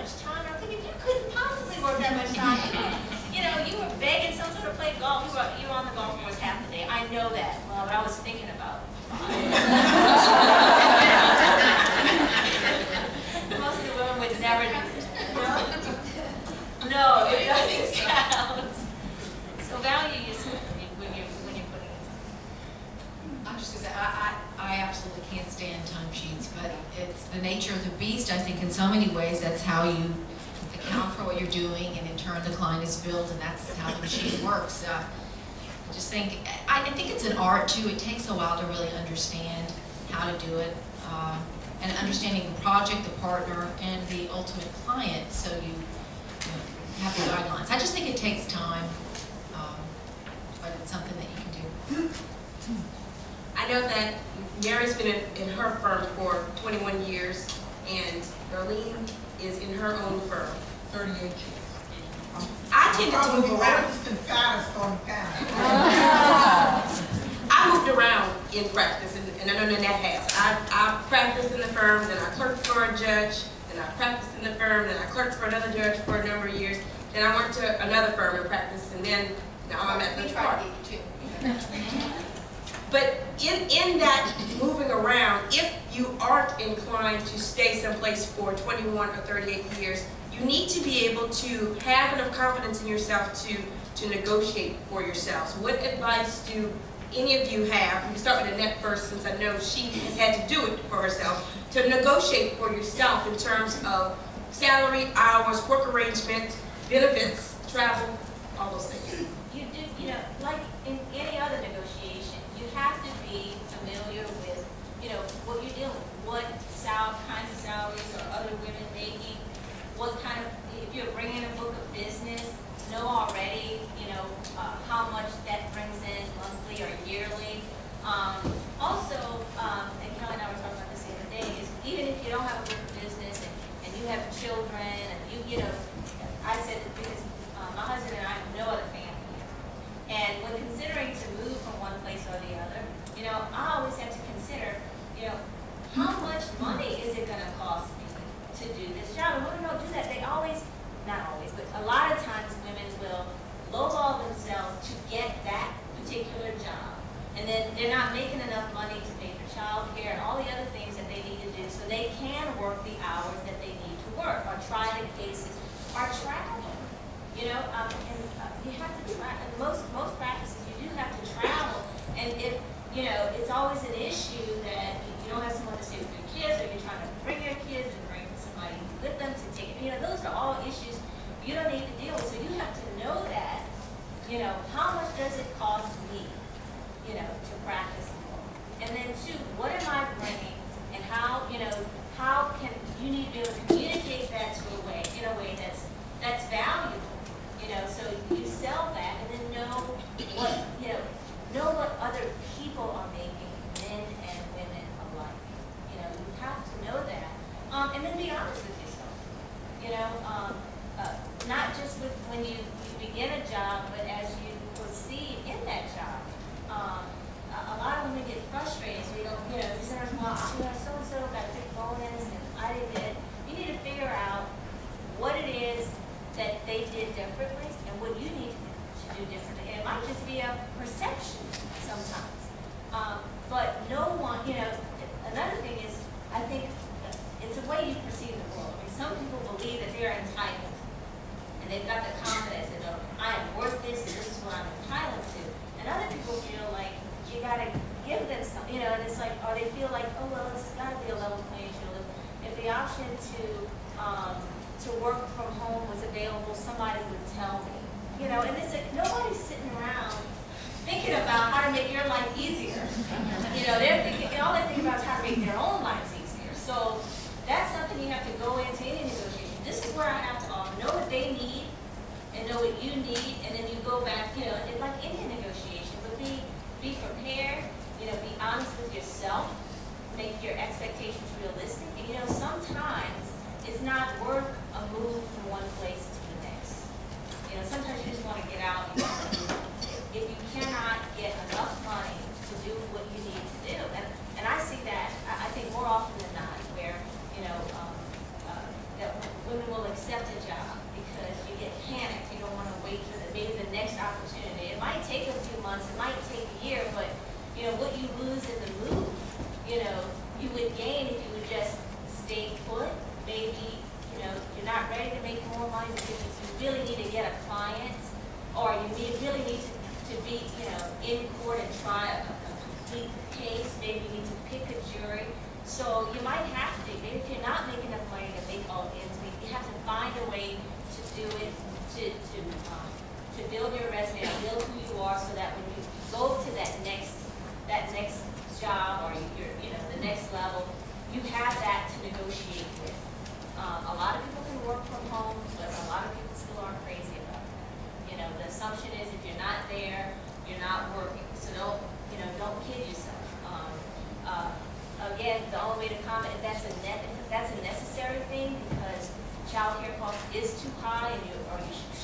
much time. I'm thinking, you couldn't possibly work that much time. You know, you were begging some sort of play golf. You were on the golf course half the day. I know that. Well, but I was thinking about most of the women would never do that. No, it doesn't count. So value yourself when you're putting it. I'm just going to say, I absolutely can't stand timesheets, but it's the nature of the beast. I think in so many ways that's how you account for what you're doing, and in turn the client is billed, and that's how the machine works. I think it's an art too. It takes a while to really understand how to do it, and understanding the project, the partner, and the ultimate client, so you have the guidelines. I just think it takes time, but it's something that you can do. I know that Mary's been in her firm for 21 years, and Darlene is in her own firm. 38 years. I tend to move around. I moved around in practice, and I know Nanette has. I practiced in the firm, then I clerked for a judge, then I practiced in the firm, then I clerked for another judge for a number of years, then I went to another firm and practiced, and then now I'm at the bar. But in that moving around, if you aren't inclined to stay someplace for 21 or 38 years, you need to be able to have enough confidence in yourself to negotiate for yourselves. What advice do any of you have? We can start with Annette first, since I know she has had to do it for herself, to negotiate for yourself in terms of salary, hours, work arrangement, benefits, travel, all those things. You know, like in any other negotiation, you have to be familiar with, what you're dealing with. What kinds of salaries are other women making? What kind of, if you're bringing a book of business, know already, how much that brings in monthly or yearly. Also, and Kelly and I were talking about this the other day, is even if you don't have a book of business and you have children, and I said that because my husband and I have no other family. And when considering to move from one place or the other, I always have to consider, how much money is it going to cost me to do this job? And women don't do that. They always, not always, but a lot of times women will lowball themselves to get that particular job. And then they're not making enough money to pay for child care and all the other things that they need to do so they can work the hours that they need to work, or try the cases, or travel. And you have to travel. Most practices, you do have to travel. And if, it's always an issue that you don't have someone to stay with your kids, or you're trying to bring your kids and bring somebody with them to take it. Those are all issues you don't need to deal with. So you have to know that, how much does it cost me, to practice law? And then two, what am I bringing, and how can you need to be able to communicate that in a way that's valuable. So you sell that, and then know what other people are making, men and women alike. You have to know that, and then be honest with yourself. Not just with when you begin a job, but as you proceed in that job. A lot of women get frustrated. So so and so got a big bonus, and I didn't get it. You need to figure out what it is that they did differently and what you need to do differently. And it might just be a perception sometimes. But no one, another thing is, I think it's the way you perceive the world. I mean, some people believe that they're entitled, and they've got the confidence that I am worth this, and this is what I'm entitled to. And other people feel like you got to give them something, and it's like, or they feel like, oh, well, it's got to be a level playing field. If the option to work from home was available, somebody would tell me. And it's like nobody's sitting around thinking about how to make your life easier. They're thinking, all they think about is how to make their own lives easier. So that's something you have to go into any negotiation. This is where I have to know what they need and know what you need, and then you go back, like any negotiation, but be prepared, be honest with yourself, make your expectations realistic. And sometimes it's not worth a move from one place to the next. Sometimes you just want to get out. If you cannot get enough money to do what you need to do, and I see that, I think more often than not, where that women will accept a job because you get panicked. You don't want to wait for maybe the next opportunity. It might take a few months, it might take a year, but what you lose in the move, you would gain if you would just stay put. Maybe you're not ready to make more money because you really need to get a client, or you really need to be in court and try a complete case. Maybe you need to pick a jury. So you might have to, maybe if you're not making enough money to make all ends meet, you have to find a way to do it, to build your resume, build who you are, so that when you go to that next job, or the next level, you have that to negotiate with. A lot of people can work from home, but a lot of people still aren't crazy about it. The assumption is if you're not there, you're not working. So don't kid yourself. Again, the only way to comment if that's a necessary thing, because child care cost is too high, and you're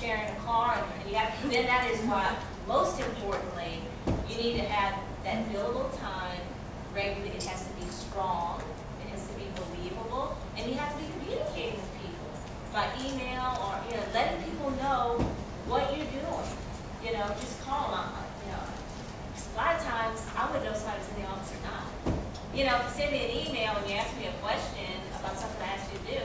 sharing a car, and you have. Then that is why, most importantly, you need to have that billable time regularly. It has to be strong. It has to be believable, and you have to be communicating with people by email, or letting people know what you're doing. Just call them. A lot of times I wouldn't know if somebody was in the office or not. If you send me an email and you ask me a question about something I asked you to do,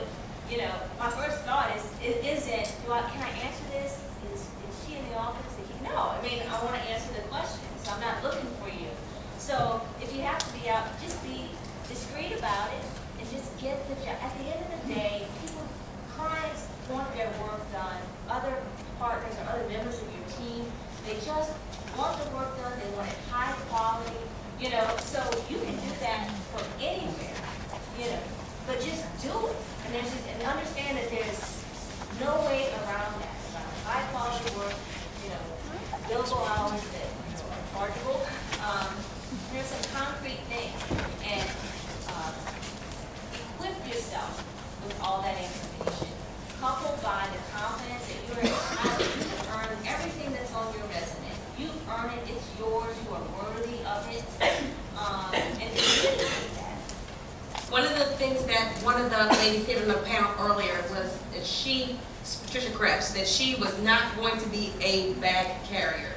my first thought is it, can I answer this? Is she in the office? No, I want to answer the question, so I'm not looking for you. So if you have to be out, just be discreet about it and just get the job. At the end of the day, clients want their work done. Other partners or other members of your team, they just want the work done. They want it high quality. So you can do that from anywhere, but just do it. And understand that there's no way around that. High quality work, billable hours that are chargeable. There's some concrete things, and equip yourself with all that information, coupled by the confidence that you can earn everything that's on your resume. You earn it, it's yours, you are worthy of it, and communicate that. One of the things that one of the ladies said on the panel earlier was that Patricia Krebs, that she was not going to be a bag carrier.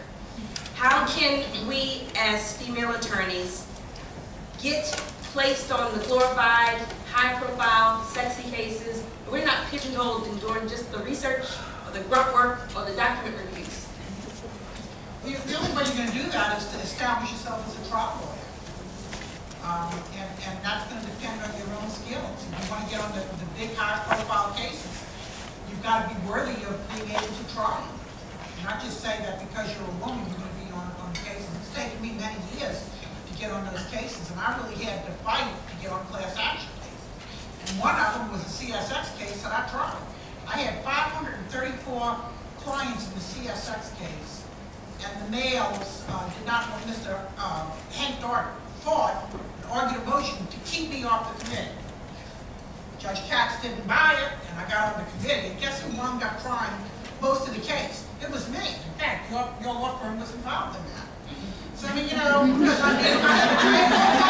How can we as female attorneys get placed on the glorified, high-profile, sexy cases? We're not pigeonholed in doing just the research, or the grunt work, or the document reviews. Well, the only way you're going to do that is to establish yourself as a trial lawyer. And that's going to depend on your own skills. If you want to get on the big, high-profile cases, you've got to be worthy of being able to try. Not just say that because you're a woman, you're going to be on cases. It's taken me many years to get on those cases, and I really had to fight to get on class action cases. And one of them was a CSX case that I tried. I had 534 clients in the CSX case, and the males did not want Mr. Hank Dart fought and argued a motion to keep me off the committee. Judge Katz didn't buy it, and I got on the committee, and guess who wound up trying most of the case? It was me. In fact, your law firm was involved in that. So, because I had a